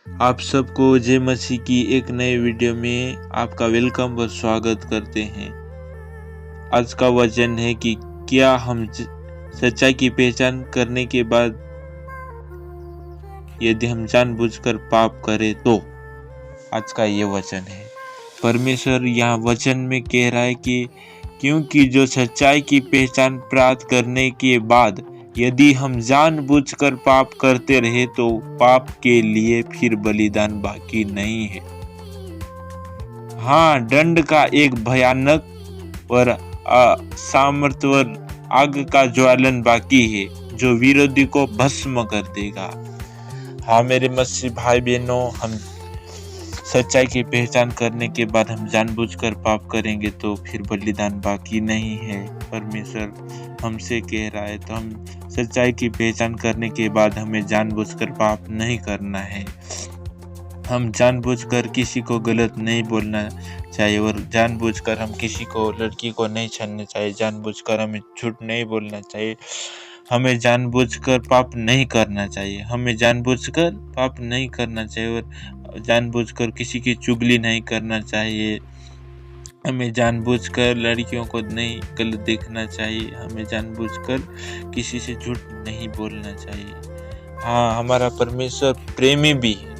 आप सबको जय मसीह की एक नए वीडियो में आपका वेलकम और स्वागत करते हैं। आज का वचन है कि क्या हम सच्चाई की पहचान करने के बाद यदि हम जानबूझकर पाप करें तो। आज का ये वचन है। परमेश्वर यहाँ वचन में कह रहा है कि क्योंकि जो सच्चाई की पहचान प्राप्त करने के बाद यदि हम जानबूझकर पाप करते रहे तो पाप के लिए फिर बलिदान बाकी नहीं है। हाँ, दंड का एक भयानक और सामर्थ्यवर आग का ज्वालन बाकी है जो विरोधी को भस्म कर देगा। हाँ मेरे मसीह भाई बहनों, हम सच्चाई की पहचान करने के बाद हम जानबूझकर पाप करेंगे तो फिर बलिदान बाकी नहीं है। परमेश्वर हमसे कह रहा है तो हम सच्चाई की पहचान करने के बाद हमें जानबूझकर पाप नहीं करना है। हम जानबूझकर किसी को गलत नहीं बोलना चाहिए और जानबूझकर हम किसी को लड़की को नहीं छेड़ना चाहिए। जानबूझकर हमें झूठ नहीं बोलना चाहिए। हमें जानबूझकर पाप नहीं करना चाहिए। हमें जानबूझकर पाप नहीं करना चाहिए और जानबूझकर किसी की चुगली नहीं करना चाहिए। हमें जानबूझकर लड़कियों को नहीं गलत देखना चाहिए। हमें जानबूझकर किसी से झूठ नहीं बोलना चाहिए। हाँ, हमारा परमेश्वर प्रेमी भी है।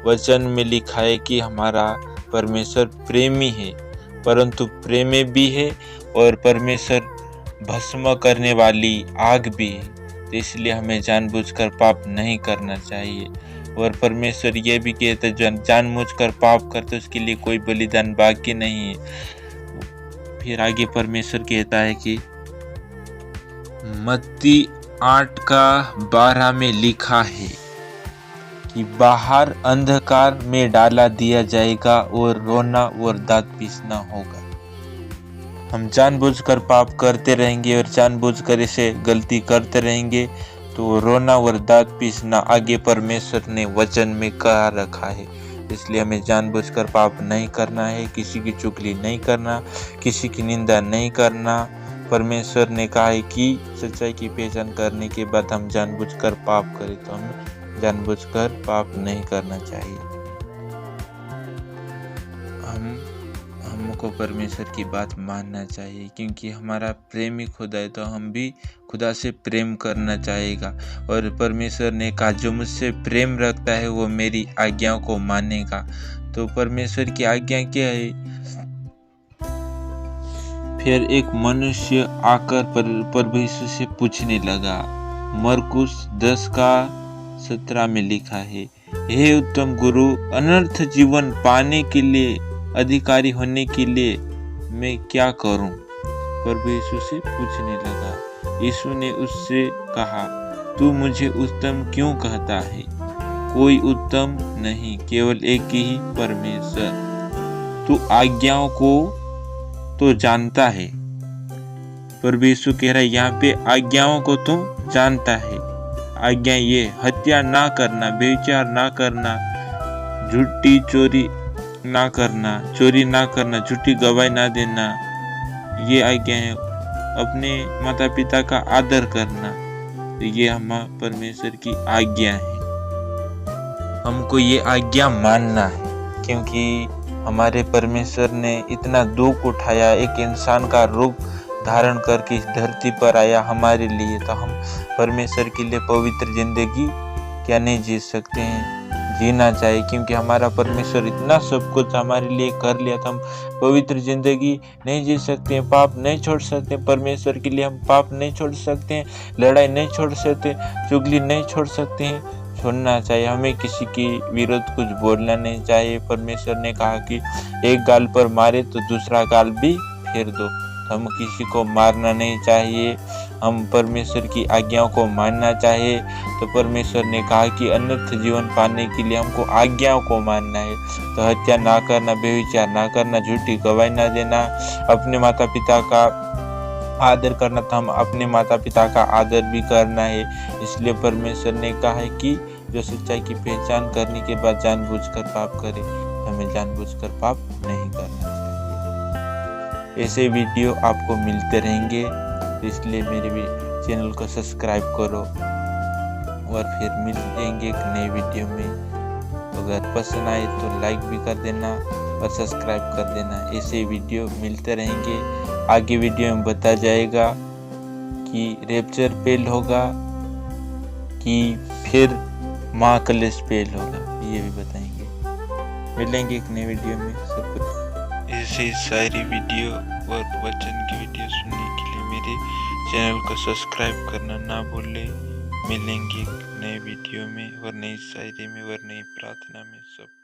वचन में लिखा है कि हमारा परमेश्वर प्रेमी है, परंतु प्रेमी भी है और परमेश्वर भस्म करने वाली आग भी है। तो इसलिए हमें जानबूझकर पाप नहीं करना चाहिए। और परमेश्वर ये भी कहता है जो जानबूझकर पाप करते उसके लिए कोई बलिदान बाकी नहीं है। फिर आगे परमेश्वर कहता है कि मत्ती 8:12 में लिखा है कि बाहर अंधकार में डाला दिया जाएगा और रोना और दांत पीसना होगा। हम जानबूझकर पाप करते रहेंगे और जानबूझकर इसे गलती करते रहेंगे तो रोना और दांत पीसना आगे परमेश्वर ने वचन में कहा रखा है। इसलिए हमें जानबूझकर पाप नहीं करना है, किसी की चुगली नहीं करना, किसी की निंदा नहीं करना। परमेश्वर ने कहा है कि सच्चाई की पहचान करने के बाद हम जानबूझकर पाप करें तो हमें जानबूझकर पाप नहीं करना चाहिए। हमको परमेश्वर की बात मानना चाहिए क्योंकि हमारा प्रेमी खुदा है तो हम भी खुदा से प्रेम करना चाहेगा। और परमेश्वर ने कहा जो मुझसे प्रेम रखता है वो मेरी आज्ञाओं को मानेगा। तो परमेश्वर की आज्ञा क्या है? फिर एक मनुष्य आकर प्रभु यीशु से पूछने लगा। मरकुस 10:17 में लिखा है, हे उत्तम गुरु, अनर्थ जीवन पाने के लिए, अधिकारी होने के लिए मैं क्या करूं? प्रभु यीशु से पूछने लगा। यीशु ने उससे कहा, तू मुझे उत्तम क्यों कहता है? कोई उत्तम नहीं, केवल एक ही परमेश्वर। तू आज्ञाओं को तो जानता है। प्रभु यीशु कह रहा है यहाँ पे आज्ञाओं को तो जानता है। आज्ञा ये हत्या ना करना, व्यभिचार ना करना, झूठी चोरी ना करना, चोरी ना करना, झूठी गवाही ना देना, ये आज्ञा है। अपने माता पिता का आदर करना, तो ये हमारा परमेश्वर की आज्ञा है। हमको ये आज्ञा मानना है क्योंकि हमारे परमेश्वर ने इतना दुख उठाया, एक इंसान का रूप धारण करके इस धरती पर आया हमारे लिए। तो हम परमेश्वर के लिए पवित्र जिंदगी क्या नहीं जी सकते हैं? जीना चाहिए क्योंकि हमारा परमेश्वर इतना सब कुछ हमारे लिए कर लिया था। हम पवित्र जिंदगी नहीं जी सकते हैं, पाप नहीं छोड़ सकते। परमेश्वर के लिए हम पाप नहीं छोड़ सकते हैं, लड़ाई नहीं छोड़ सकते, चुगली नहीं छोड़ सकते हैं। छोड़ना चाहिए, हमें किसी के विरुद्ध कुछ बोलना नहीं चाहिए। परमेश्वर ने कहा कि एक गाल पर मारे तो दूसरा गाल भी फेर दो। हम किसी को मारना नहीं चाहिए, हम परमेश्वर की आज्ञाओं को मानना चाहिए। तो परमेश्वर ने कहा कि अनर्थ जीवन पाने के लिए हमको आज्ञाओं को मानना है। तो हत्या ना करना, व्यभिचार ना करना, झूठी गवाही ना देना, अपने माता पिता का आदर करना, तो हम अपने माता पिता का आदर भी करना है। इसलिए परमेश्वर ने कहा है कि जो सच्चाई की पहचान करने के बाद जानबूझकर पाप करे, हमें जानबूझकर पाप नहीं करना चाहिए। ऐसे वीडियो आपको मिलते रहेंगे, इसलिए मेरे चैनल को सब्सक्राइब करो और फिर मिलेंगे एक नए वीडियो में। अगर पसंद आए तो लाइक भी कर देना और सब्सक्राइब कर देना। ऐसे वीडियो मिलते रहेंगे। आगे वीडियो में बताया जाएगा कि रैप्चर पहल होगा कि फिर महाकलेश पहल होगा, ये भी बताएंगे। मिलेंगे एक नए वीडियो में। सब कुछ ऐसे सारी वीडियो और वचन की वीडियो सुनने के लिए मेरे चैनल को सब्सक्राइब करना ना भूलें। मिलेंगे एक नए वीडियो में और नई शायरी में और नई प्रार्थना में। सब